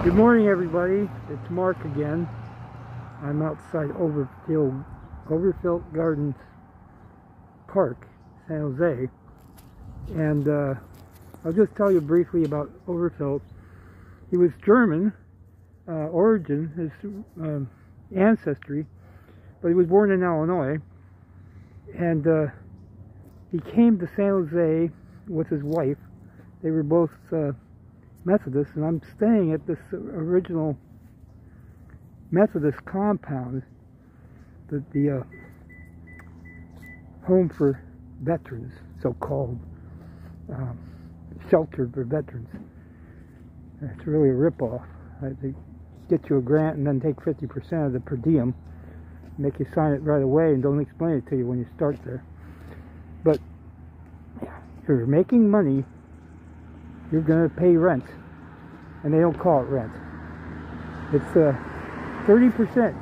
Good morning, everybody. It's Mark again. I'm outside Overfelt Gardens Park, San Jose, and I'll just tell you briefly about Overfelt. He was German origin, his ancestry, but he was born in Illinois, and he came to San Jose with his wife. They were both Methodist, and I'm staying at this original Methodist compound, the home for veterans, so-called shelter for veterans. It's really a ripoff. They get you a grant and then take 50% of the per diem, make you sign it right away, and don't explain it to you when you start there. But if you're making money, you're going to pay rent, and they don't call it rent. It's 30%.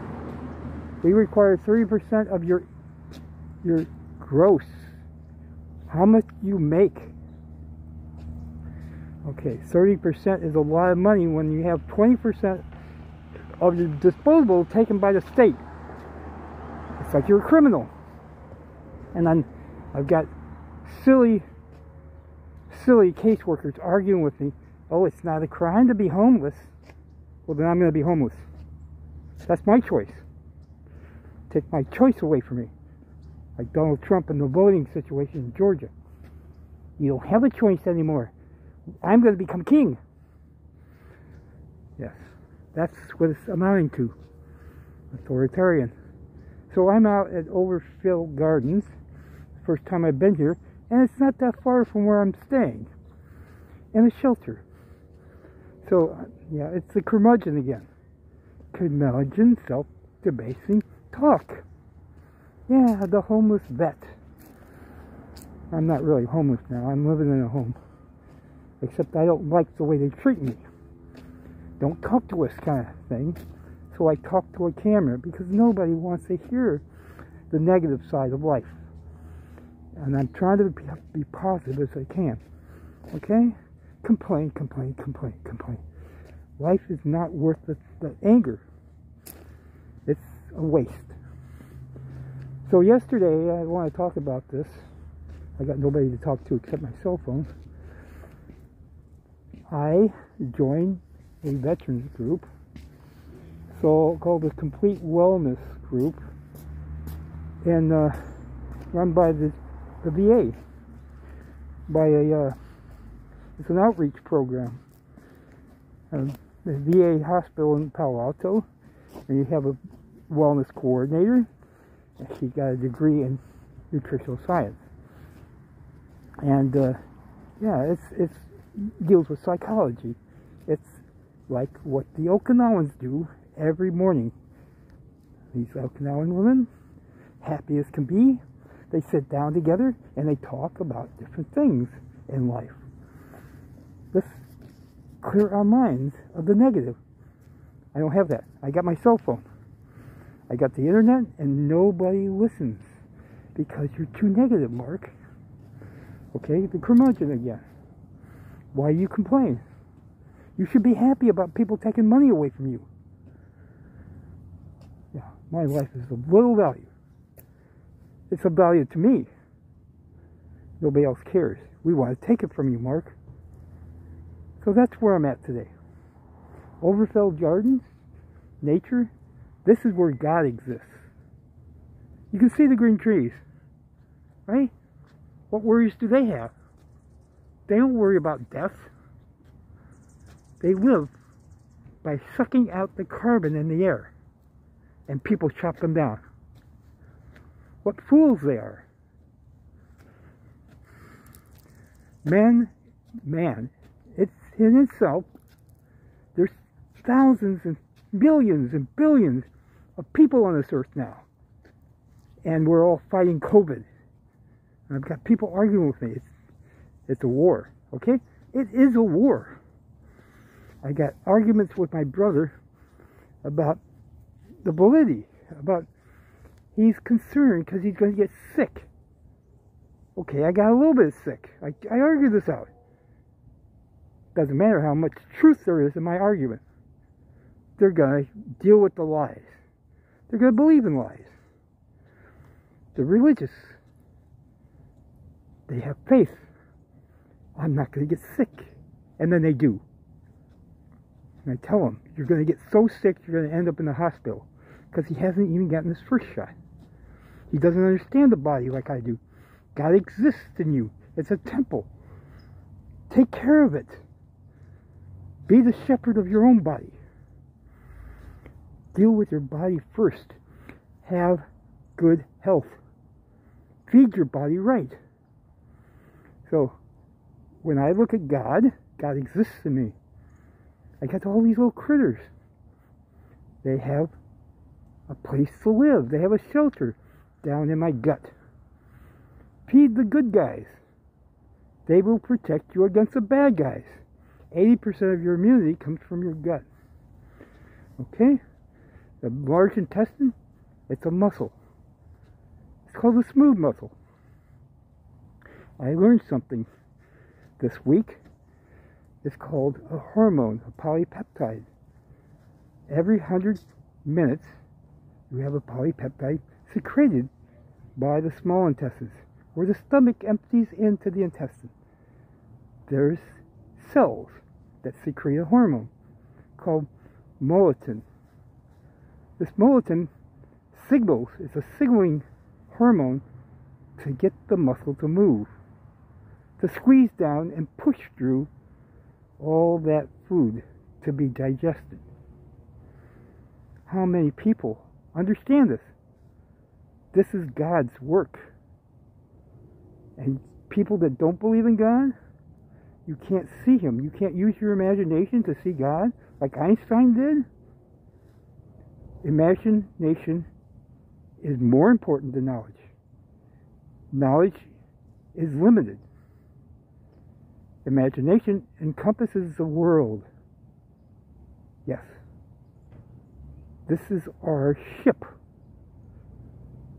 We require 30% of your gross, how much you make. Okay, 30% is a lot of money when you have 20% of your disposable taken by the state. It's like you're a criminal. And then I've got silly caseworkers arguing with me. Oh, it's not a crime to be homeless. Well, then I'm going to be homeless. That's my choice. Take my choice away from me. Like Donald Trump in the voting situation in Georgia. You don't have a choice anymore. I'm going to become king. Yes, that's what it's amounting to. Authoritarian. So I'm out at Overfelt Gardens. First time I've been here. And it's not that far from where I'm staying. In a shelter. So, yeah, it's the curmudgeon again. Curmudgeon, self-debasing talk. Yeah, the homeless vet. I'm not really homeless now. I'm living in a home. Except I don't like the way they treat me. Don't talk to us kind of thing. So I talk to a camera because nobody wants to hear the negative side of life. And I'm trying to be positive as I can. Okay? Complain. Life is not worth the anger. It's a waste. So yesterday, I want to talk about this. I got nobody to talk to except my cell phone. I joined a veterans group, so called the Complete Wellness Group, and run by the VA, it's an outreach program. The VA hospital in Palo Alto, and you have a wellness coordinator, and she got a degree in nutritional science. And yeah, it deals with psychology. It's like what the Okinawans do every morning. These Okinawan women, happy as can be, they sit down together and they talk about different things in life. Let's clear our minds of the negative. I don't have that. I got my cell phone. I got the internet, and nobody listens because you're too negative, Mark. Okay, the curmudgeon again. Why you complain? You should be happy about people taking money away from you. Yeah, my life is of little value. It's of value to me. Nobody else cares. We want to take it from you, Mark. So that's where I'm at today. Overfelt Gardens, nature. This is where God exists. You can see the green trees, right? What worries do they have? They don't worry about death. They live by sucking out the carbon in the air, and people chop them down. What fools they are. Man, it's in itself, there's thousands and millions and billions of people on this earth now. And we're all fighting COVID. And I've got people arguing with me. It's a war, okay? It is a war. I got arguments with my brother about the validity, about he's concerned because he's going to get sick. Okay, I got a little bit sick. I argued this out. Doesn't matter how much truth there is in my argument. they're going to deal with the lies. They're going to believe in lies. The religious, they have faith. I'm not going to get sick. And then they do. And I tell them, you're going to get so sick, you're going to end up in the hospital. Because he hasn't even gotten his first shot. He doesn't understand the body like I do. God exists in you. It's a temple. Take care of it. Be the shepherd of your own body. Deal with your body first. Have good health. Feed your body right. So, when I look at God, God exists in me. I got all these little critters. They have a place to live. They have a shelter down in my gut. Feed the good guys. They will protect you against the bad guys. 80% of your immunity comes from your gut. Okay? The large intestine, it's a muscle. It's called the smooth muscle. I learned something this week. It's called a hormone, a polypeptide. Every 100 minutes, you have a polypeptide secreted by the small intestines, where the stomach empties into the intestine. There's cells that secrete a hormone called melatonin. This melatonin signals, it's a signaling hormone to get the muscle to move, to squeeze down and push through all that food to be digested. How many people understand this? This is God's work. And people that don't believe in God, you can't see him. You can't use your imagination to see God like Einstein did. Imagination is more important than knowledge. Knowledge is limited. Imagination encompasses the world. Yes. This is our ship.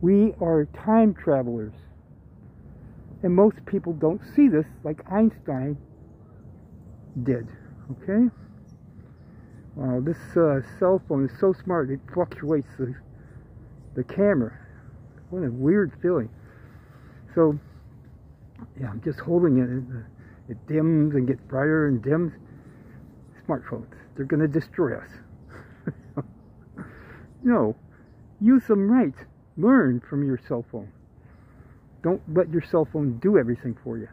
We are time travelers. And most people don't see this like Einstein did. Okay? Wow, this cell phone is so smart, it fluctuates the camera. What a weird feeling. So, yeah, I'm just holding it. It dims and gets brighter and dims. Smartphones, they're going to destroy us. No, use them right. Learn from your cell phone. Don't let your cell phone do everything for you.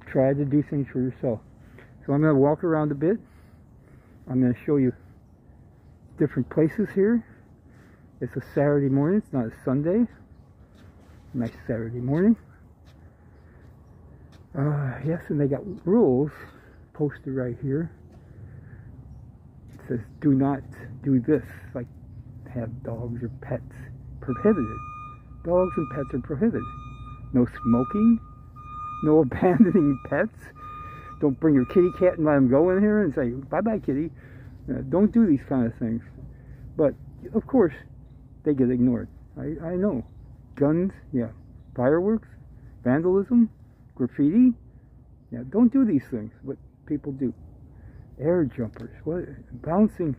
Try to do things for yourself. So I'm going to walk around a bit. I'm going to show you different places here. It's a Saturday morning. It's not a Sunday. Nice Saturday morning. Yes, and they got rules posted right here. It says, do not do this, like have dogs or pets. Prohibited. Dogs and pets are prohibited. No smoking. No abandoning pets. Don't bring your kitty cat and let him go in here and say, bye-bye, kitty. Don't do these kind of things. But, of course, they get ignored. I know. Guns, yeah. Fireworks, vandalism, graffiti. Yeah, don't do these things, what people do. Air jumpers, what? Bouncing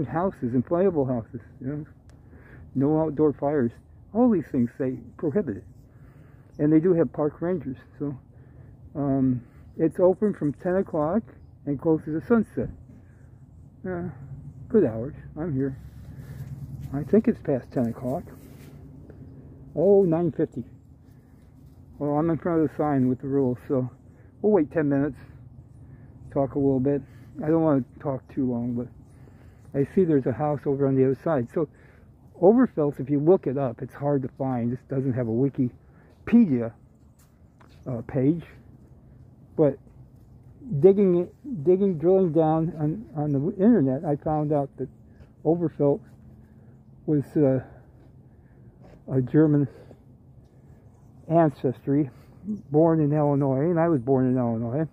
houses, inflatable houses, you know. No outdoor fires. All these things they prohibited. And they do have park rangers. So it's open from 10 o'clock and closes to sunset. Good hours. I'm here. I think it's past 10 o'clock. Oh, 9:50. Well, I'm in front of the sign with the rules, so we'll wait 10 minutes. Talk a little bit. I don't want to talk too long, but I see there's a house over on the other side. So Overfelt, if you look it up, it's hard to find. This doesn't have a Wikipedia page, but drilling down on the internet, I found out that Overfelt was a German ancestry, born in Illinois, and I was born in Illinois.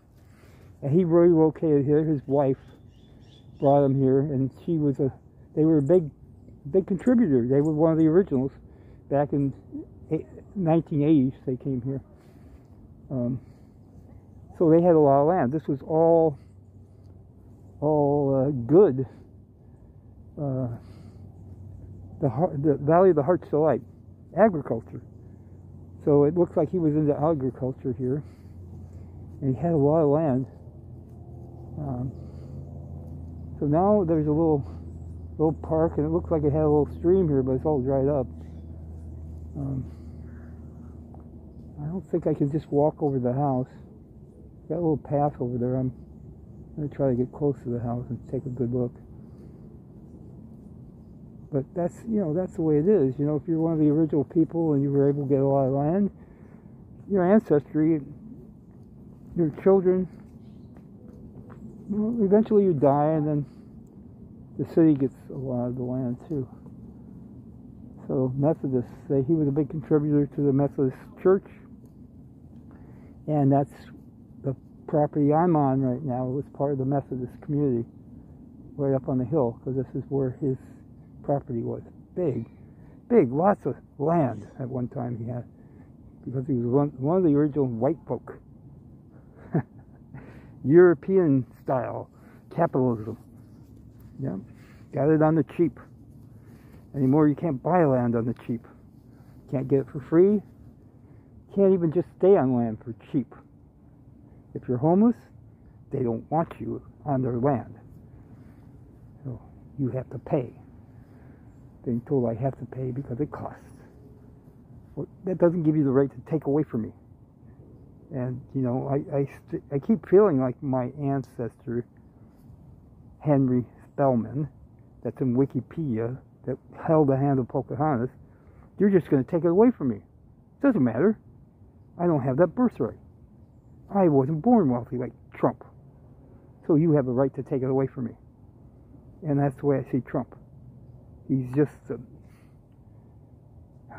And he relocated here. His wife brought him here, and they were a big contributor. They were one of the originals back in 1980s. They came here. So they had a lot of land. This was all all good. The Valley of the Heart's Delight, agriculture. So it looks like he was into agriculture here, and he had a lot of land. So now there's a little park, and it looks like it had a little stream here, but it's all dried up. I don't think I can just walk over the house. Got a little path over there. I'm going to try to get close to the house and take a good look. But that's, that's the way it is. If you're one of the original people and you were able to get a lot of land, your ancestry, your children, eventually you die, and then the city gets a lot of the land too. So Methodists, he was a big contributor to the Methodist Church, and that's the property I'm on right now. It was part of the Methodist community, right up on the hill, because this is where his property was. Big, lots of land at one time he had, because he was one of the original white folk. European style capitalism. Yeah, got it on the cheap. Anymore, you can't buy land on the cheap. Can't get it for free. Can't even just stay on land for cheap. If you're homeless, they don't want you on their land. So you have to pay. Being told I have to pay because it costs. Well, that doesn't give you the right to take away from me. And, I keep feeling like my ancestor, Henry Spellman, that's in Wikipedia, that held the hand of Pocahontas, you're just going to take it away from me. Doesn't matter. I don't have that birthright. I wasn't born wealthy like Trump. So you have a right to take it away from me. And that's the way I see Trump. He's just,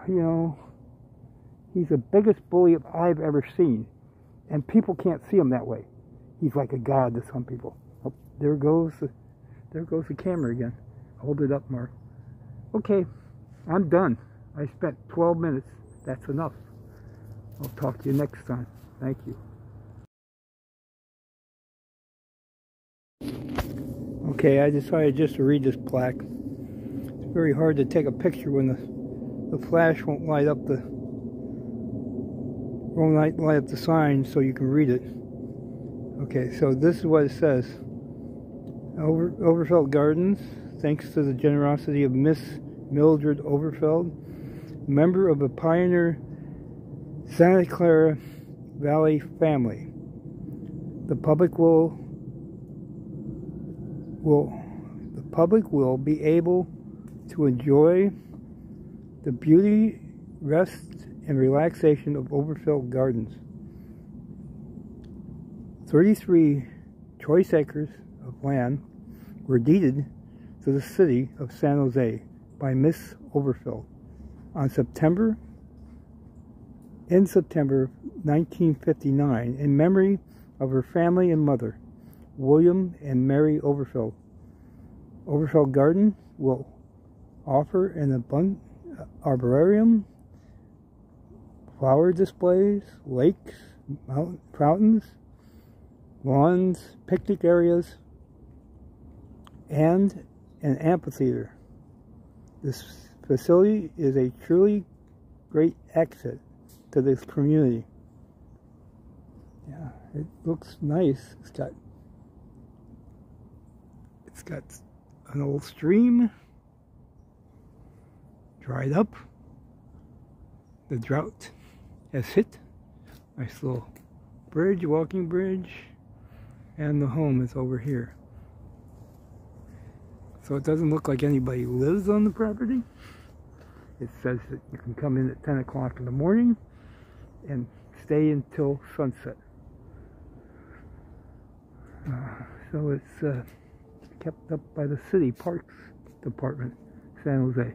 he's the biggest bully I've ever seen. And people can't see him that way. He's like a god to some people. Oh, there goes the camera again. Hold it up, Mark. Okay, I'm done. I spent 12 minutes. That's enough. I'll talk to you next time. Thank you. Okay, I decided just to read this plaque. It's very hard to take a picture when the flash won't light up the sign so you can read it. Okay, so this is what it says. Overfelt Gardens, thanks to the generosity of Miss Mildred Overfelt, member of the pioneer Santa Clara Valley family. The public will be able to enjoy the beauty, rest, and relaxation of Overfelt Gardens. 33 choice acres of land were deeded to the city of San Jose by Miss Overfelt in September 1959 in memory of her family and mother, William and Mary Overfelt. Overfelt Garden will offer an abundant arboretum, flower displays, lakes, fountains, lawns, picnic areas, and an amphitheater. This facility is a truly great asset to this community. Yeah, it looks nice. It's got an old stream, dried up. The drought has hit. Nice little bridge, walking bridge, and the home is over here. So it doesn't look like anybody lives on the property. It says that you can come in at 10 o'clock in the morning and stay until sunset. So it's kept up by the city parks department, San Jose.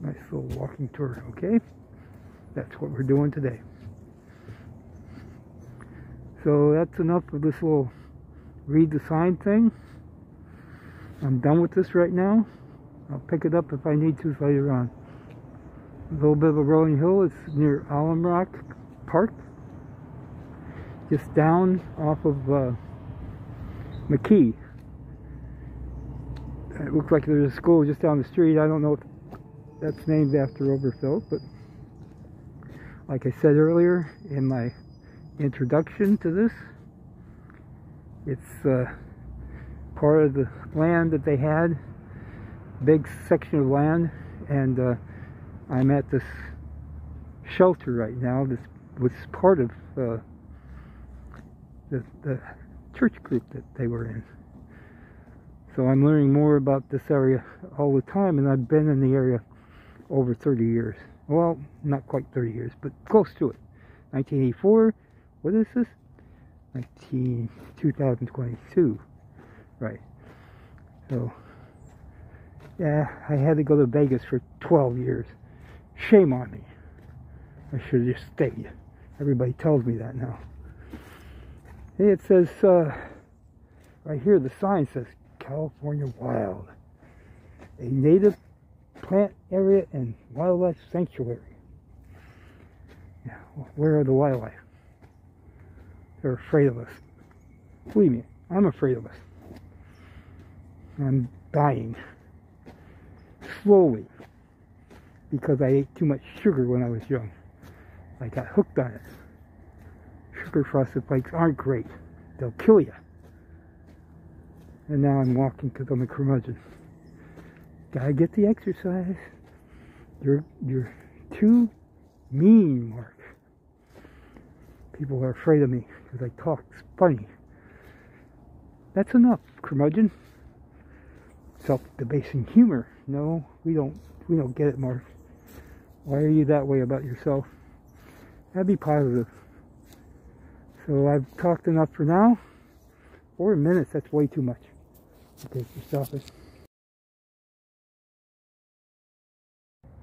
Nice little walking tour, okay? That's what we're doing today. So that's enough of this little read the sign thing. I'm done with this right now. I'll pick it up if I need to later on. A little bit of a rolling hill. It's near Alum Rock Park. Just down off of McKee. It looks like there's a school just down the street. I don't know if that's named after Overfelt, but like I said earlier in my introduction to this, it's part of the land that they had, big section of land, and I'm at this shelter right now. This was part of the church group that they were in. So I'm learning more about this area all the time, and I've been in the area over 30 years. Well, not quite 30 years, but close to it. 1984, what is this? 2022, right. So, yeah, I had to go to Vegas for 12 years. Shame on me. I should have just stayed. Everybody tells me that now. Hey, it says, right here, the sign says, California Wild, a native plant area and wildlife sanctuary. Yeah, where are the wildlife? They're afraid of us. Believe me, I'm afraid of us. I'm dying. Slowly. Because I ate too much sugar when I was young. I got hooked on it. Sugar frosted flakes aren't great. They'll kill you. And now I'm walking because I'm a curmudgeon. Gotta get the exercise. You're too mean, Mark. People are afraid of me because I talk funny. That's enough, curmudgeon. Self-debasing humor. No, we don't get it, Mark. Why are you that way about yourself? That'd be positive. So I've talked enough for now. 4 minutes, that's way too much. Okay, stop it.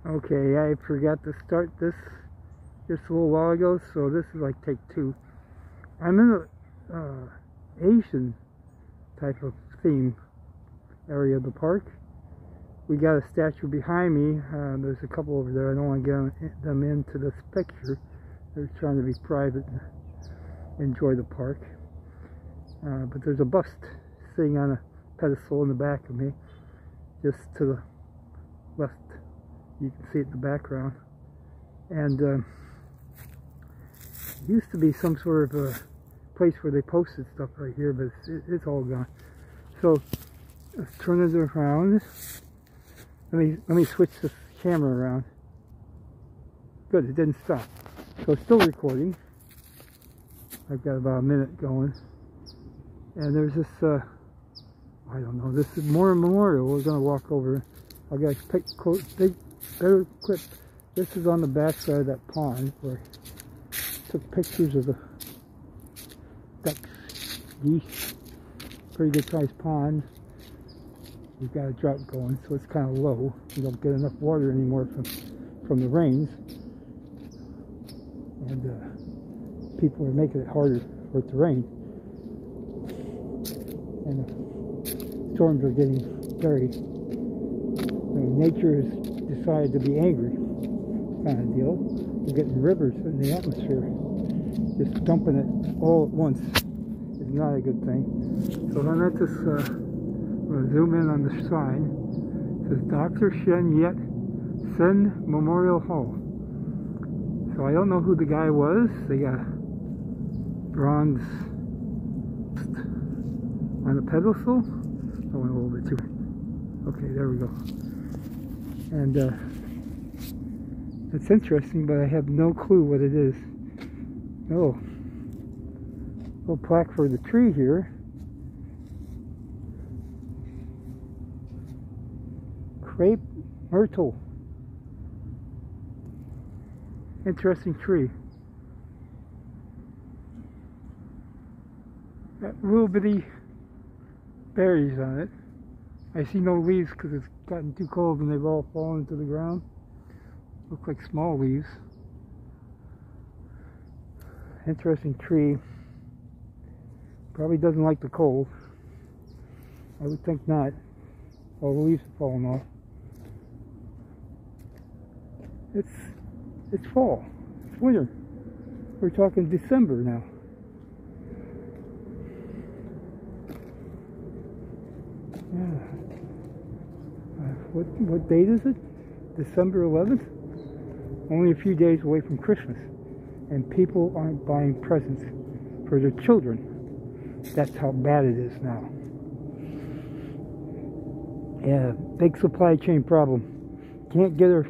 Okay, I forgot to start this just a little while ago, so this is like take 2. I'm in a Asian type of theme area of the park. We got a statue behind me. There's a couple over there. I don't want to get them into this picture. They're trying to be private and enjoy the park. But there's a bust sitting on a pedestal in the back of me, just to the left. You can see it in the background. And it used to be some sort of a place where they posted stuff right here, but it's all gone. So let's turn it around. Let me switch this camera around. Good, it didn't stop. So it's still recording. I've got about a minute going. And there's this, I don't know, this is more memorial. We're going to walk over. I'll get a better clip. This is on the back side of that pond where I took pictures of the ducks, geese. Pretty good sized pond. We've got a drought going, so it's kind of low. We don't get enough water anymore from the rains. And people are making it harder for it to rain. And the storms are getting very, nature has decided to be angry kind of deal. We're getting rivers in the atmosphere. Just dumping it all at once is not a good thing. So I'm at this, I'm going to zoom in on the sign. It says Dr. Shen Yet Sen Memorial Hall. So I don't know who the guy was. They got bronze on the pedestal. I went a little bit too. Okay, there we go. And it's interesting, but I have no clue what it is. Oh, little plaque for the tree here. Crepe myrtle. Interesting tree. Got little bitty berries on it. I see no leaves because it's gotten too cold and they've all fallen to the ground. Look like small leaves. Interesting tree. Probably doesn't like the cold. I would think not. All the leaves have fallen off. It's fall. It's winter. We're talking December now. Yeah. What date is it? December 11th? Only a few days away from Christmas. And people aren't buying presents for their children. That's how bad it is now. Yeah, big supply chain problem. Can't get her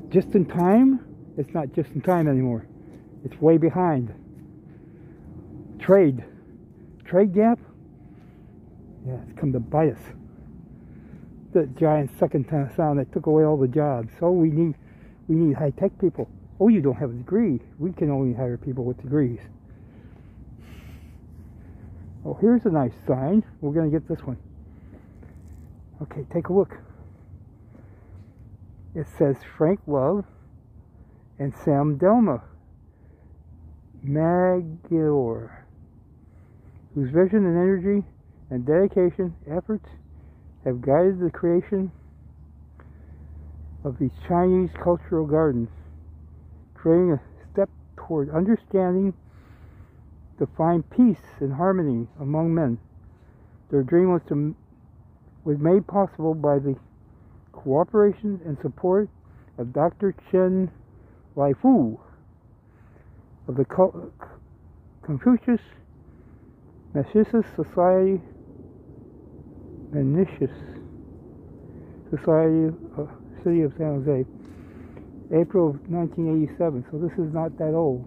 just in time. It's not just in time anymore. It's way behind. Trade gap. Yeah, it's come to bite us. The giant second sound that took away all the jobs. Oh, we need high-tech people. Oh, you don't have a degree. We can only hire people with degrees. Oh, here's a nice sign. We're going to get this one. Okay, take a look. It says Frank Love and Sam Delma Maggiore, whose vision and energy and dedication efforts have guided the creation of these Chinese cultural gardens, creating a step toward understanding to find peace and harmony among men. Their dream was made possible by the cooperation and support of Dr. Chen Waifu of the Confucius Society, City of San Jose, April of 1987. So this is not that old,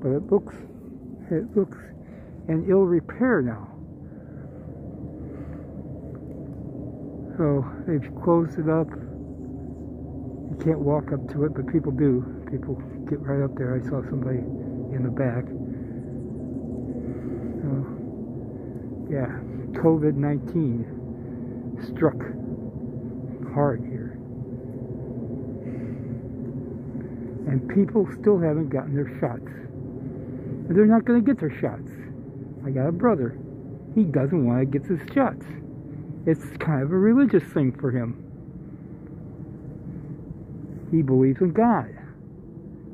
but it looks in ill repair now. So they've closed it up. You can't walk up to it, but people do. People get right up there. I saw somebody in the back. Yeah, COVID-19 struck hard here. And people still haven't gotten their shots. And they're not going to get their shots. I got a brother. He doesn't want to get his shots. It's kind of a religious thing for him. He believes in God.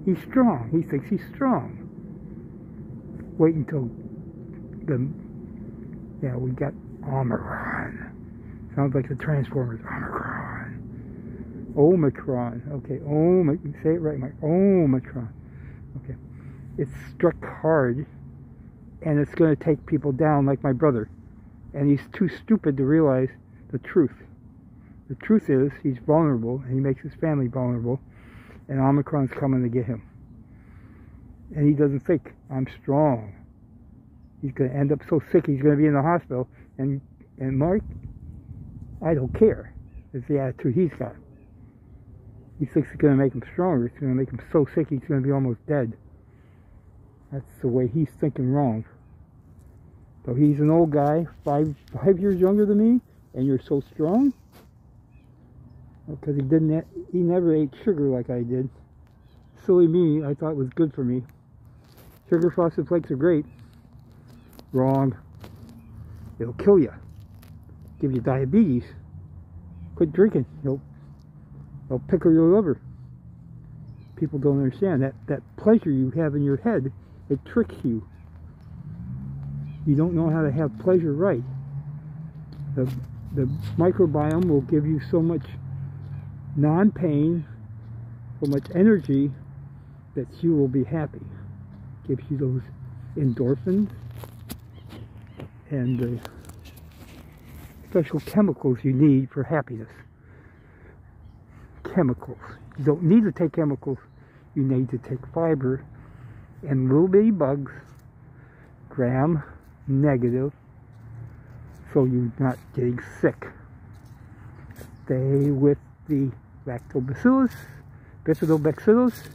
He's strong. He thinks he's strong. Wait until we got Omicron. Sounds like the Transformers. Omicron. Okay, say it right, Mike. Omicron. Okay. It's struck hard, and it's going to take people down like my brother. And he's too stupid to realize the truth. The truth is, he's vulnerable, and he makes his family vulnerable, and Omicron's coming to get him. And he doesn't think, I'm strong. He's going to end up so sick, he's going to be in the hospital. And Mark, I don't care. It's the attitude he's got. He thinks it's going to make him stronger. It's going to make him so sick, he's going to be almost dead. That's the way he's thinking wrong. So he's an old guy, five years younger than me, and you're so strong? Because he never ate sugar like I did. Silly me, I thought it was good for me. Sugar frosted flakes are great. Wrong. It'll kill you. Give you diabetes. Quit drinking. It'll pickle your liver. People don't understand that pleasure you have in your head, it tricks you. You don't know how to have pleasure right. The microbiome will give you so much non-pain, so much energy that you will be happy. Gives you those endorphins and the special chemicals you need for happiness. Chemicals. You don't need to take chemicals. You need to take fiber and little bitty bugs, gram negative, so you're not getting sick. Stay with the lactobacillus, bifidobacillus,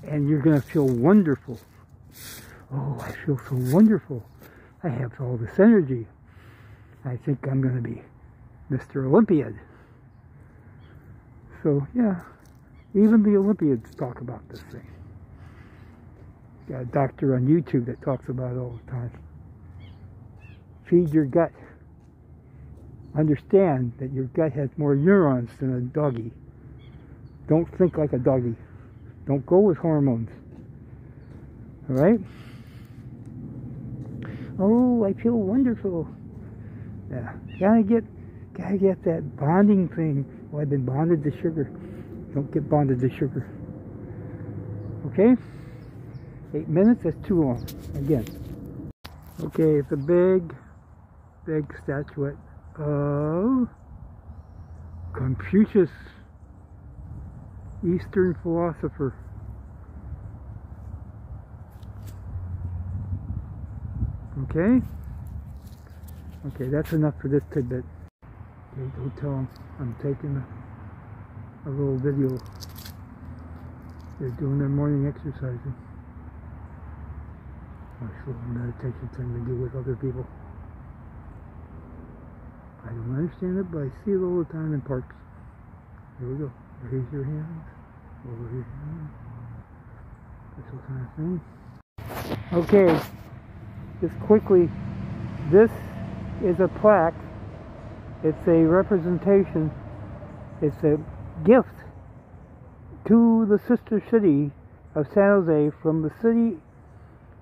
and you're going to feel wonderful. Oh, I feel so wonderful. I have all this energy. I think I'm going to be Mr. Olympiad. So, yeah, even the Olympiads talk about this thing. Got a doctor on YouTube that talks about it all the time. Feed your gut. Understand that your gut has more neurons than a doggy. Don't think like a doggy. Don't go with hormones. Alright? Oh, I feel wonderful. Yeah, gotta get that bonding thing. Well, I've been bonded to sugar. Don't get bonded to sugar. Okay? 8 minutes, that's too long. Again. Okay, it's a big statuette of Confucius, Eastern philosopher. Okay? Okay, that's enough for this tidbit. Okay, don't tell them I'm taking a little video. They're doing their morning exercising. Nice little meditation thing they do with other people. I don't understand it, but I see it all the time in parks. Here we go. Raise your hands. Over your hands. This kind of thing. Okay. Just quickly, this is a plaque. It's a representation. It's a gift to the sister city of San Jose from the city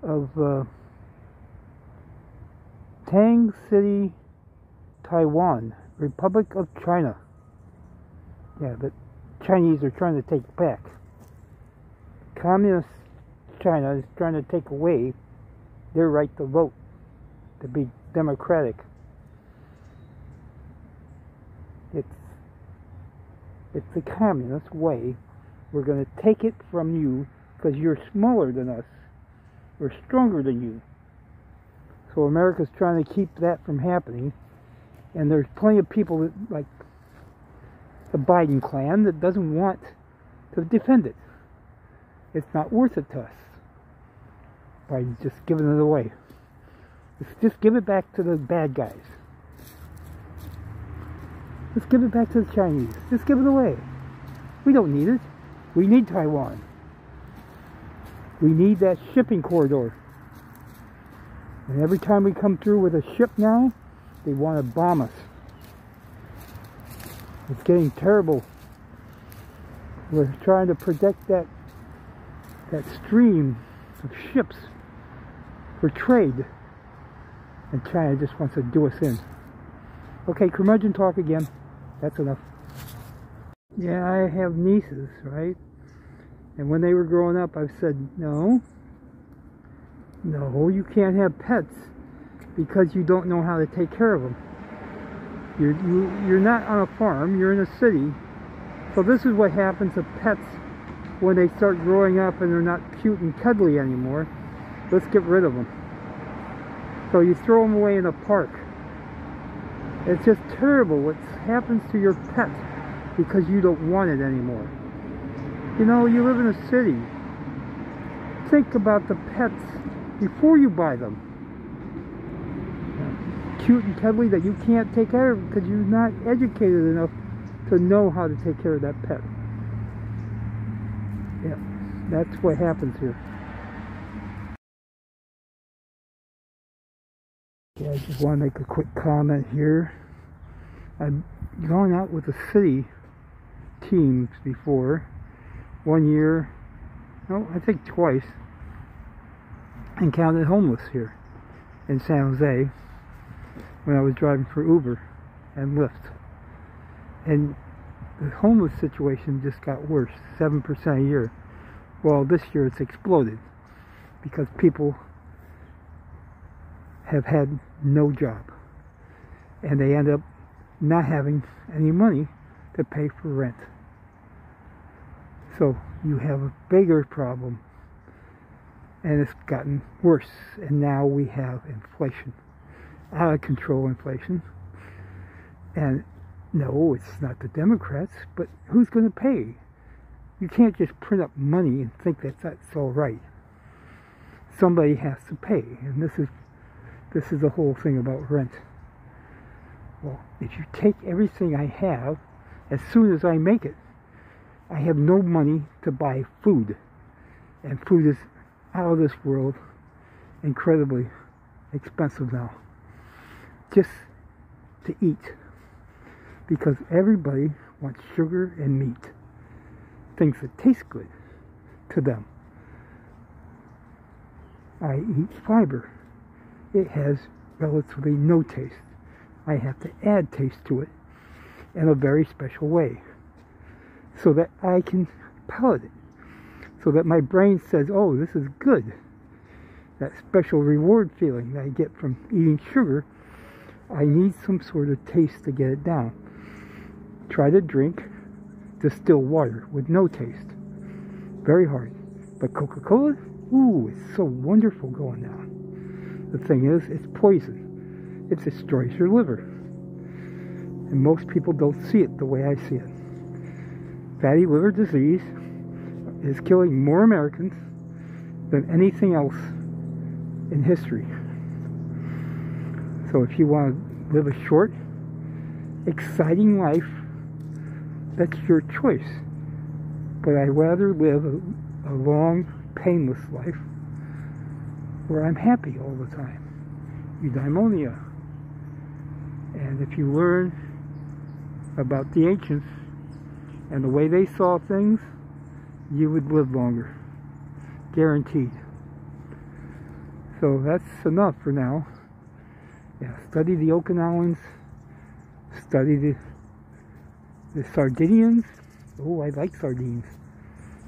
of Tang City, Taiwan, Republic of China. Yeah, but Chinese are trying to take it back. Communist China is trying to take away their right to vote, to be democratic. It's the communist way. We're going to take it from you because you're smaller than us. We're stronger than you. So America's trying to keep that from happening. And there's plenty of people that, like the Biden clan, that doesn't want to defend it. It's not worth it to us. Biden's just giving it away. Just give it back to the bad guys. Let's give it back to the Chinese. Just give it away. We don't need it. We need Taiwan. We need that shipping corridor. And every time we come through with a ship now, they want to bomb us. It's getting terrible. We're trying to protect that stream of ships for trade. And China just wants to do us in. Okay, curmudgeon talk again. That's enough. Yeah, I have nieces, right? And when they were growing up, I've said, no, you can't have pets because you don't know how to take care of them. You're not on a farm, you're in a city. So this is what happens to pets when they start growing up and they're not cute and cuddly anymore. Let's get rid of them. So you throw them away in a park. It's just terrible what happens to your pet because you don't want it anymore. You know, you live in a city. Think about the pets before you buy them. Cute and cuddly that you can't take care of because you're not educated enough to know how to take care of that pet. Yeah, that's what happens here. Yeah, I just want to make a quick comment here. I've gone out with the city teams before. 1 year, no, I think twice, and counted homeless here in San Jose when I was driving for Uber and Lyft. And the homeless situation just got worse, 7% a year. Well, this year it's exploded because people have had no job and they end up not having any money to pay for rent. So you have a bigger problem, and it's gotten worse, and now we have inflation, out of control inflation. And no, it's not the Democrats, but who's going to pay? You can't just print up money and think that that's all right. Somebody has to pay, and this is the whole thing about rent. Well, if you take everything I have, as soon as I make it, I have no money to buy food. And food is out of this world, incredibly expensive now. Just to eat. Because everybody wants sugar and meat. Things that taste good to them. I eat fiber. it has relatively no taste. I have to add taste to it in a very special way so that I can palate it, so that my brain says, oh, this is good. That special reward feeling that I get from eating sugar, I need some sort of taste to get it down. Try to drink distilled water with no taste. Very hard. But Coca-Cola, ooh, it's so wonderful going down. The thing is, it's poison. It destroys your liver. And most people don't see it the way I see it. Fatty liver disease is killing more Americans than anything else in history. So if you want to live a short, exciting life, that's your choice. But I'd rather live a long, painless life where I'm happy all the time. Eudaimonia. And if you learn about the ancients and the way they saw things, you would live longer. Guaranteed. So that's enough for now. Yeah, study the Okinawans, study the Sardinians. Oh, I like sardines.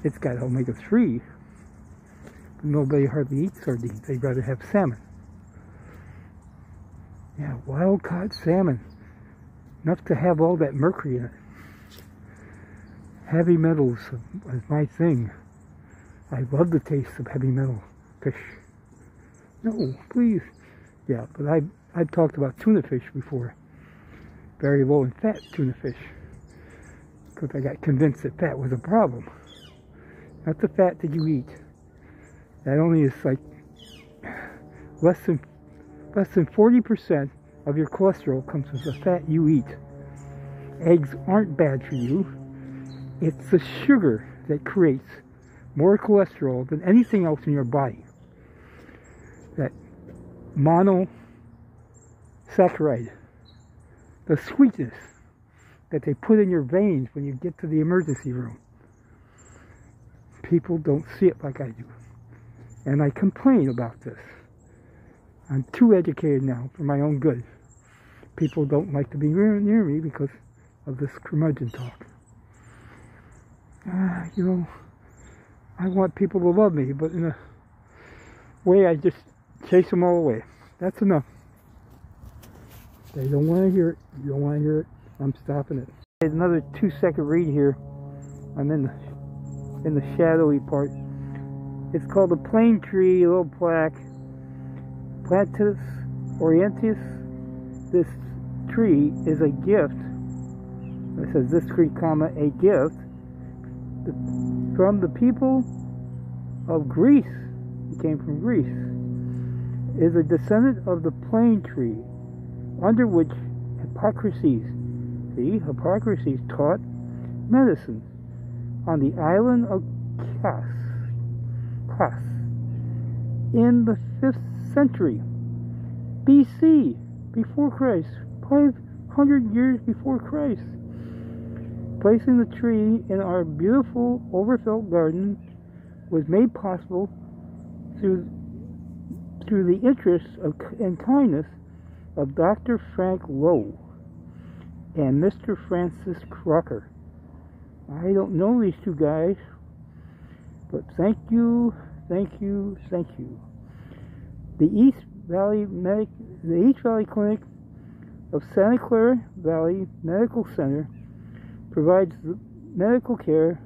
It's got omega-3. But nobody hardly eats sardines. They'd rather have salmon. Yeah, wild-caught salmon. Enough to have all that mercury in it. Heavy metals is my thing. I love the taste of heavy metal fish. No, please. Yeah, but I've talked about tuna fish before. Very low in fat tuna fish. Because I got convinced that fat was a problem. Not the fat that you eat. That only is like less than 40% of your cholesterol comes from the fat you eat. Eggs aren't bad for you. It's the sugar that creates more cholesterol than anything else in your body. That monosaccharide, the sweetness that they put in your veins when you get to the emergency room. People don't see it like I do. And I complain about this. I'm too educated now for my own good. People don't like to be near me because of this curmudgeon talk. You know, I want people to love me, but in a way I just chase them all away. That's enough. They don't want to hear it. You don't want to hear it. I'm stopping it. Another 2-second read here. I'm in the shadowy part. It's called the plane tree, a little plaque. Plantus orientis. This tree is a gift. It says this tree, comma, a gift from the people of Greece. It came from Greece. Is a descendant of the plane tree, under which Hippocrates taught medicine on the island of Kos in the 5th century BC, before Christ, 500 years before Christ. Placing the tree in our beautiful Overfelt garden was made possible through the interest and kindness of Dr. Frank Lowe and Mr. Francis Crocker. I don't know these two guys, but thank you. The East Valley Clinic of Santa Clara Valley Medical Center provides medical care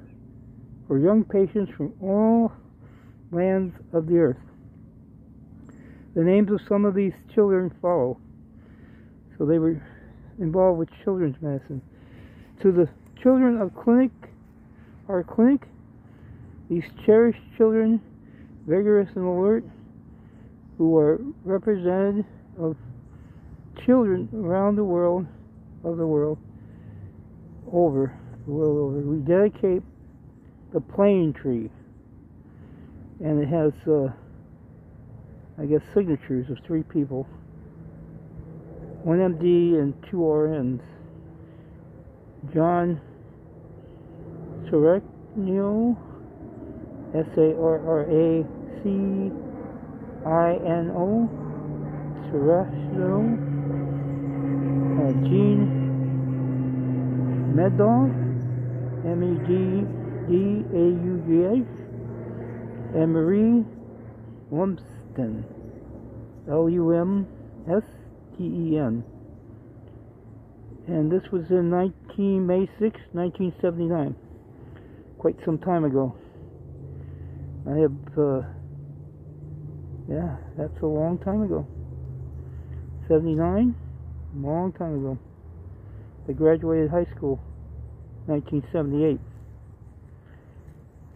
for young patients from all lands of the earth. The names of some of these children follow. So they were involved with children's medicine. To the children of our clinic, these cherished children, vigorous and alert, who are representative of children around the world, over. We dedicate the plane tree. And it has, I guess, signatures of 3 people. 1 MD and 2 RNs. John Saracino, Sarracino, Terrestrial, Jean Medaugh, Medauge, and Marie Lumsden, Lumsten. And this was in May 6, 1979. Quite some time ago. I have, yeah, that's a long time ago. 79, long time ago. I graduated high school, 1978.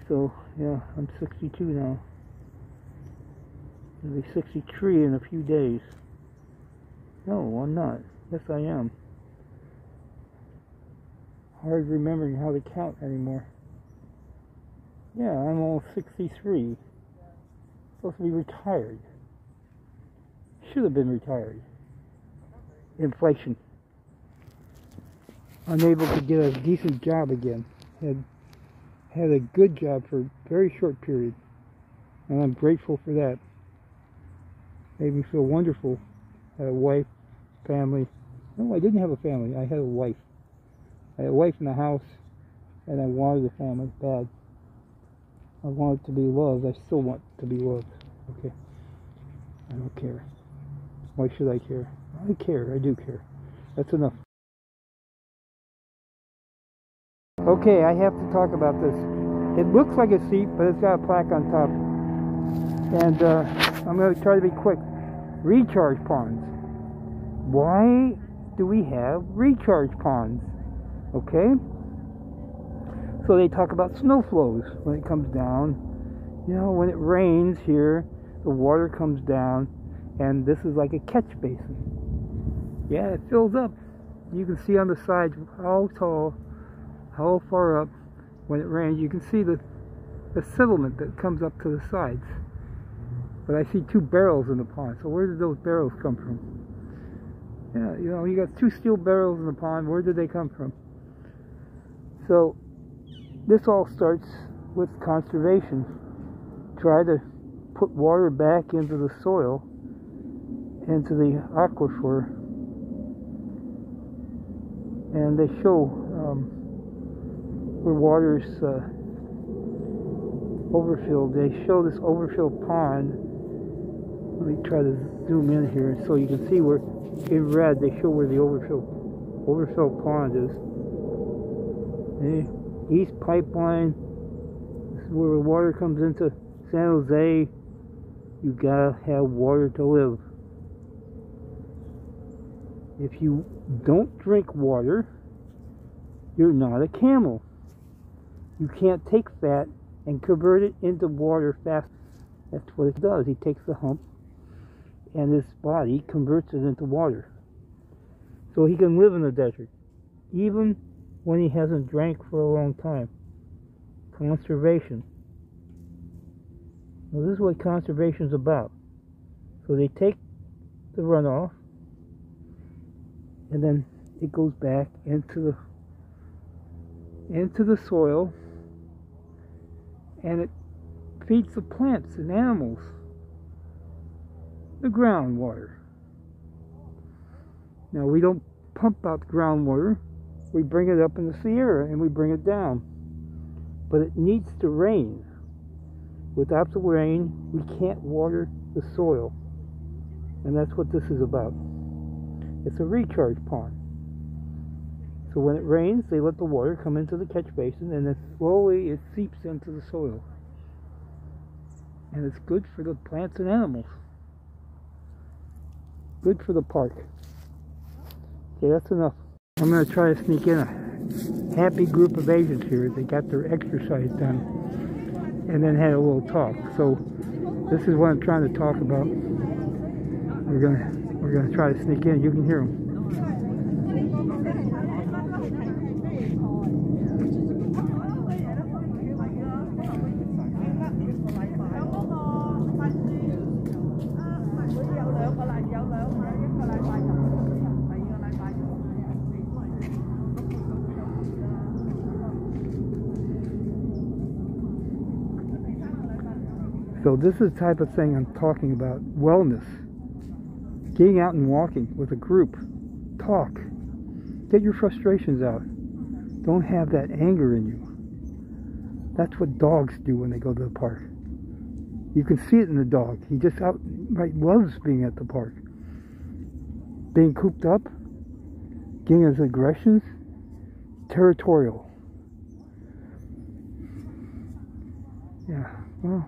So, yeah, I'm 62 now. I'll be 63 in a few days. No, I'm not. Yes, I am. Hard remembering how to count anymore. Yeah, I'm almost 63. Supposed to be retired. Should have been retired. Inflation. Unable to get a decent job again. Had a good job for a very short period. And I'm grateful for that. Made me feel wonderful. Had a wife, family. No, I didn't have a family. I had a wife. I had a wife in the house, and I wanted a family bad. I wanted to be loved. I still want to be loved. Okay. I don't care. Why should I care? I care. I do care. That's enough. Okay, I have to talk about this. It looks like a seat, but it's got a plaque on top. And I'm going to try to be quick. Recharge ponds. Why do we have recharge ponds? Okay? So they talk about snow flows when it comes down. You know, when it rains here, the water comes down, and this is like a catch basin. Yeah, it fills up. You can see on the sides how tall, how far up. When it rains, you can see the settlement that comes up to the sides. But I see 2 barrels in the pond. So where did those barrels come from? Yeah, you know, you got 2 steel barrels in the pond. Where did they come from? So this all starts with conservation. Try to put water back into the soil, into the aquifer. And they show where water's overfilled. They show this overfilled pond. Let me try to zoom in here so you can see where, in red, they show where the overfilled pond is. Okay. East Pipeline. This is where the water comes into San Jose. You gotta have water to live. If you don't drink water, you're not a camel. You can't take fat and convert it into water fast. That's what it does. He takes the hump and his body converts it into water. So he can live in the desert, even when he hasn't drank for a long time. Conservation. Now this is what conservation is about. So they take the runoff and then it goes back into the soil, and it feeds the plants and animals. The groundwater. Now we don't pump out the groundwater. We bring it up in the Sierra and we bring it down. But it needs to rain. Without the rain, we can't water the soil. And that's what this is about. It's a recharge pond. So when it rains, they let the water come into the catch basin, and then slowly it seeps into the soil. And it's good for the plants and animals. Good for the park. Okay, that's enough. I'm going to try to sneak in a happy group of Asians here. They got their exercise done and then had a little talk. So this is what I'm trying to talk about. We're gonna try to sneak in. You can hear them. So this is the type of thing I'm talking about. Wellness. Getting out and walking with a group. Talk. Get your frustrations out. Don't have that anger in you. That's what dogs do when they go to the park. You can see it in the dog. He just outright loves being at the park. Being cooped up, getting his aggressions, territorial. Yeah, well,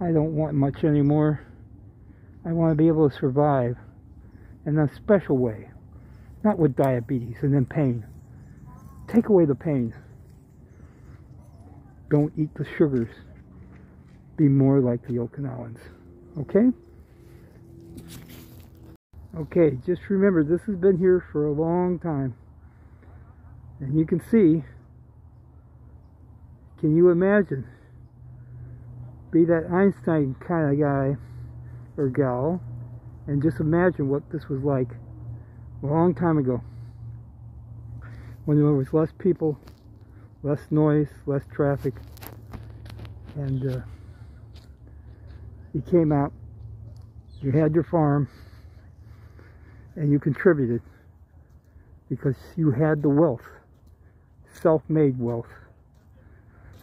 I don't want much anymore. I want to be able to survive in a special way. Not with diabetes and then pain. Take away the pain. Don't eat the sugars. Be more like the Okinawans. Okay? Okay, just remember, this has been here for a long time. And you can see, can you imagine? Be that Einstein kind of guy or gal, and just imagine what this was like a long time ago. When there was less people, less noise, less traffic, and you came out, you had your farm, and you contributed because you had the wealth, self-made wealth,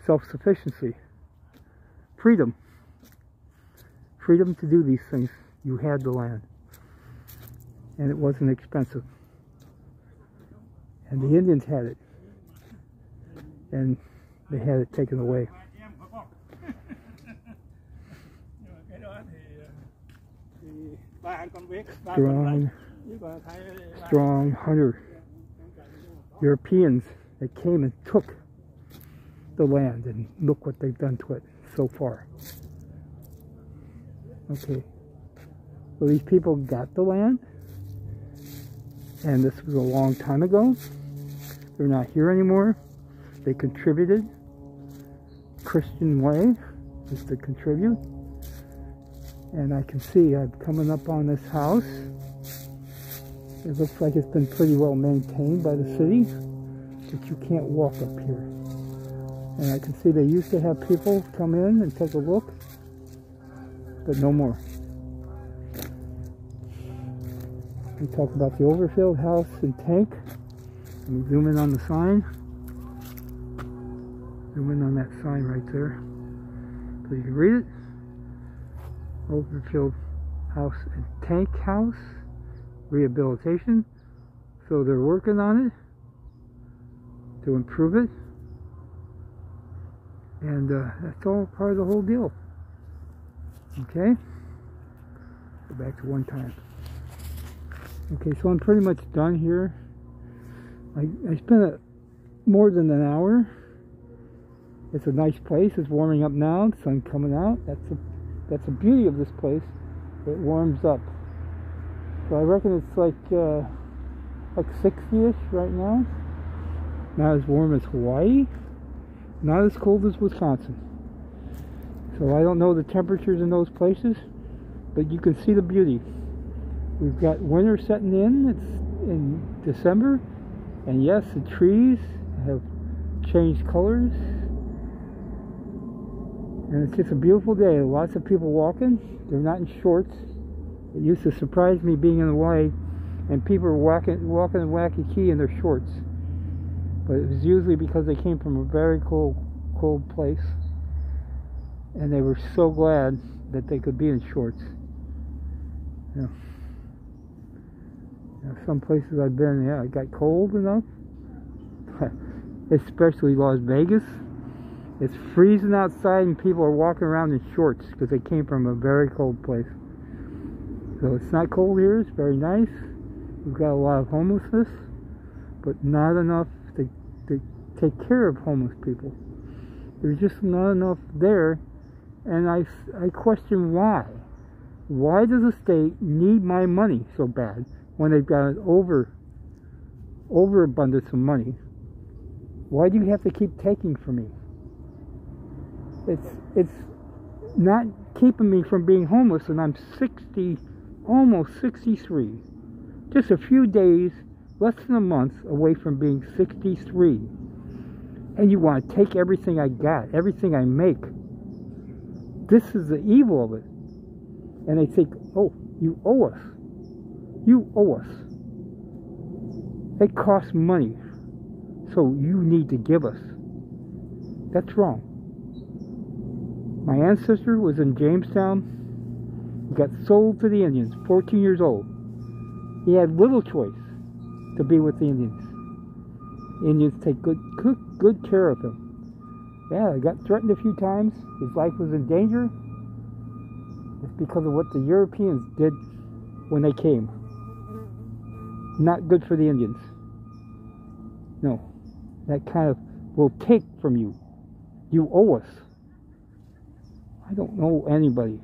self-sufficiency, freedom to do these things. You had the land, and it wasn't expensive, and the Indians had it, and they had it taken away. Strong hunter Europeans that came and took the land, and look what they've done to it so far. Okay, so these people got the land, and this was a long time ago. They're not here anymore. They contributed. Christian way is to contribute. And I can see I'm coming up on this house. It looks like it's been pretty well maintained by the city, but you can't walk up here. And I can see they used to have people come in and take a look, but no more. We talk about the Overfelt house and tank. Let me zoom in on the sign. Zoom in on that sign right there so you can read it. Overfelt house and tank house rehabilitation. So they're working on it to improve it, and that's all part of the whole deal. Okay, go back to one time. Okay, so I'm pretty much done here. I spent more than an hour. It's a nice place. It's warming up now. The sun's coming out. That's the beauty of this place. It warms up. So I reckon it's like 60-ish right now. Not as warm as Hawaii. Not as cold as Wisconsin. So I don't know the temperatures in those places, but you can see the beauty. We've got winter setting in. It's in December. And yes, the trees have changed colors. And it's just a beautiful day. Lots of people walking. They're not in shorts. It used to surprise me being in Hawaii, and people were walking in McKee in their shorts. But it was usually because they came from a very cold place, and they were so glad that they could be in shorts. You know, some places I've been, yeah, it got cold enough. Especially Las Vegas. It's freezing outside and people are walking around in shorts because they came from a very cold place. So it's not cold here. It's very nice. We've got a lot of homelessness, but not enough to take care of homeless people. There's just not enough there, and I question why. Why does the state need my money so bad when they've got an overabundance of money? Why do you have to keep taking from me? It's not keeping me from being homeless, and I'm 60, almost 63. Just a few days, less than a month away from being 63. And you want to take everything I got, everything I make. This is the evil of it. And they think, oh, You owe us. You owe us. It costs money. So you need to give us. That's wrong. My ancestor was in Jamestown. He got sold to the Indians, 14 years old. He had little choice to be with the Indians. Indians take good care of him. Yeah, he got threatened a few times. His life was in danger. It's because of what the Europeans did when they came. Not good for the Indians. No. That kind of will take from you. You owe us. I don't know anybody.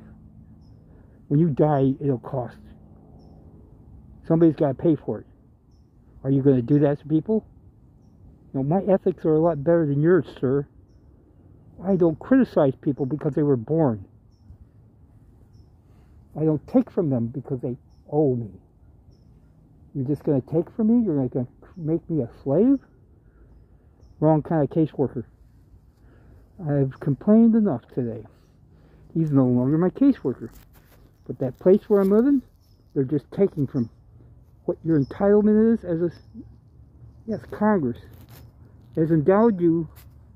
When you die, it'll cost. Somebody's got to pay for it. Are you going to do that to people? No, my ethics are a lot better than yours, sir. I don't criticize people because they were born. I don't take from them because they owe me. You're just going to take from me? You're going to make me a slave? Wrong kind of caseworker. I've complained enough today. He's no longer my caseworker. But that place where I'm living, they're just taking from what your entitlement is as a... Yes, Congress has endowed you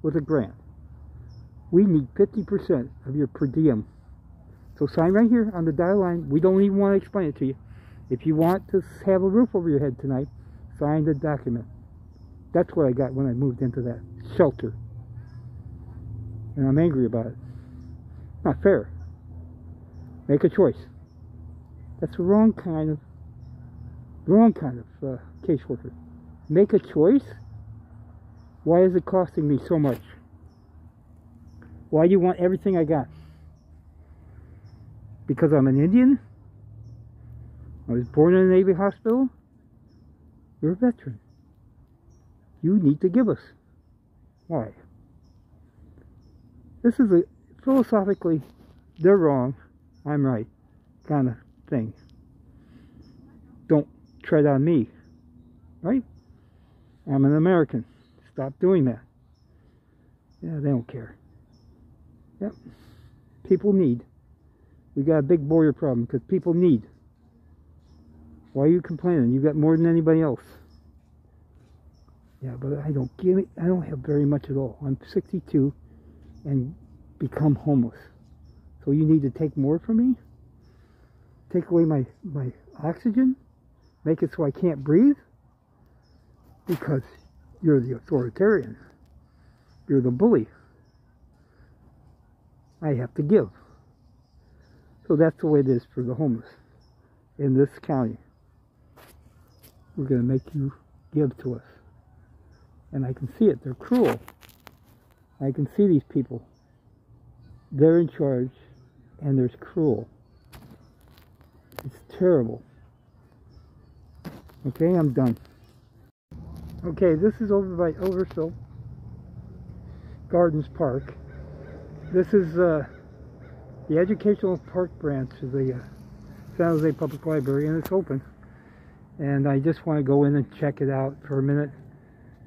with a grant. We need 50% of your per diem. So sign right here on the dotted line. We don't even want to explain it to you. If you want to have a roof over your head tonight, sign the document. That's what I got when I moved into that shelter. And I'm angry about it. Not fair. Make a choice. That's the wrong kind of caseworker. Make a choice? Why is it costing me so much? Why do you want everything I got? Because I'm an Indian? I was born in a Navy hospital? You're a veteran. You need to give us. Why? This is a philosophically, they're wrong, I'm right kind of thing. Don't tread on me. Right? I'm an American. Stop doing that. Yeah, they don't care. Yep. People need. We got a big border problem because people need. Why are you complaining? You got more than anybody else. Yeah, but I don't have very much at all. I'm 62 and become homeless. So you need to take more from me? Take away my oxygen? Make it so I can't breathe? Because you're the authoritarian. You're the bully. I have to give. So that's the way it is for the homeless in this county. We're going to make you give to us. And I can see it. They're cruel. I can see these people. They're in charge, and they're cruel. It's terrible. Okay, I'm done. Okay, this is over by Overfelt Gardens Park. This is the educational park branch of the San Jose Public Library, and it's open. And I just want to go in and check it out for a minute.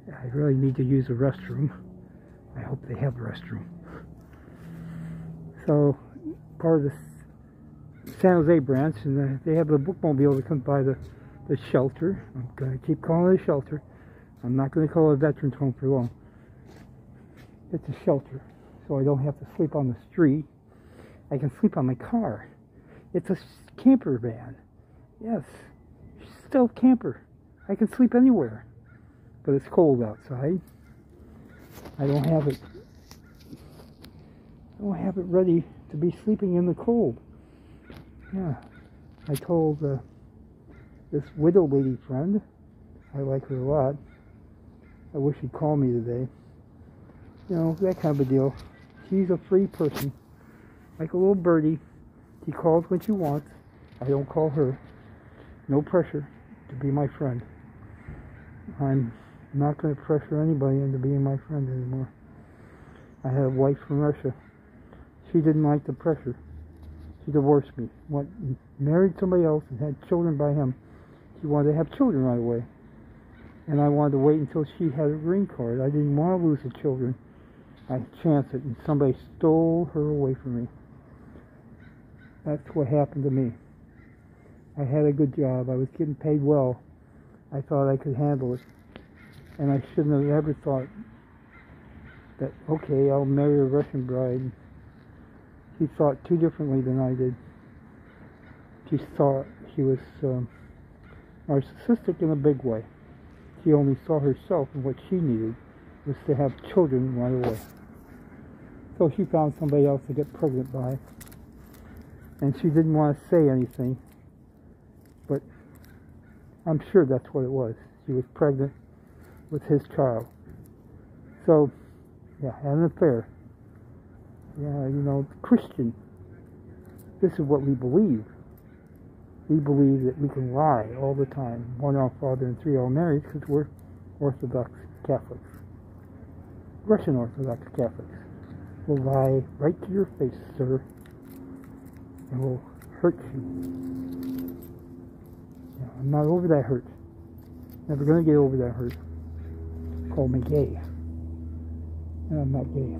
I really need to use the restroom. I hope they have a restroom. So, part of the San Jose branch, and they have a bookmobile that comes by the shelter. I'm going to keep calling it a shelter. I'm not going to call it a veterans home for long. It's a shelter, so I don't have to sleep on the street. I can sleep on my car. It's a camper van. Yes, stealth camper. I can sleep anywhere. But it's cold outside. I don't have it ready to be sleeping in the cold. Yeah. I told this widow lady friend, I like her a lot. I wish she'd call me today. You know, that kind of a deal. She's a free person. Like a little birdie. She calls when she wants. I don't call her. No pressure to be my friend. I'm not going to pressure anybody into being my friend anymore. I had a wife from Russia. She didn't like the pressure. She divorced me. Married somebody else and had children by him. She wanted to have children right away. And I wanted to wait until she had a green card. I didn't want to lose the children. I chanced it, and somebody stole her away from me. That's what happened to me. I had a good job. I was getting paid well. I thought I could handle it. And I shouldn't have ever thought that, okay, I'll marry a Russian bride. She thought too differently than I did. She thought she was narcissistic in a big way. She only saw herself, and what she needed was to have children right away. So she found somebody else to get pregnant by. And she didn't want to say anything, but I'm sure that's what it was. She was pregnant with his child. So, yeah, had an affair. Yeah, you know, Christian. This is what we believe. We believe that we can lie all the time. One Our Father and three Hail Marys, because we're Orthodox Catholics. Russian Orthodox Catholics. Will lie right to your face, sir, and will hurt you. Yeah, I'm not over that hurt. Never going to get over that hurt. Call me gay. And I'm not gay.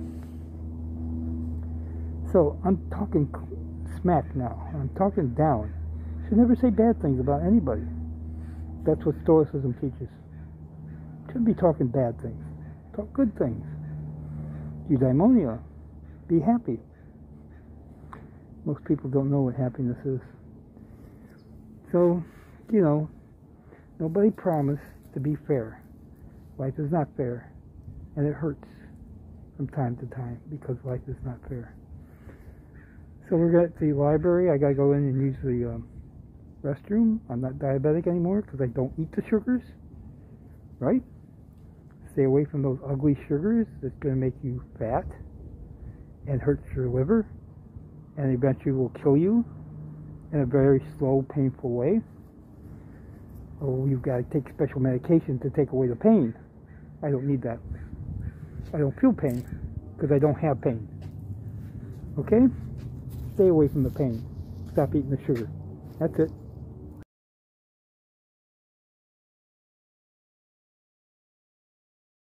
So, I'm talking smack now. I'm talking down. You should never say bad things about anybody. That's what Stoicism teaches. You shouldn't be talking bad things. Talk good things. Eudaimonia. Be happy. Most people don't know what happiness is. So, you know, nobody promised to be fair. Life is not fair. And it hurts from time to time because life is not fair. So we're at the library. I got to go in and use the restroom. I'm not diabetic anymore because I don't eat the sugars. Right? Stay away from those ugly sugars that's going to make you fat and hurts your liver and eventually will kill you in a very slow, painful way. Oh, you've got to take special medication to take away the pain. I don't need that. I don't feel pain because I don't have pain. Okay? Stay away from the pain. Stop eating the sugar. That's it.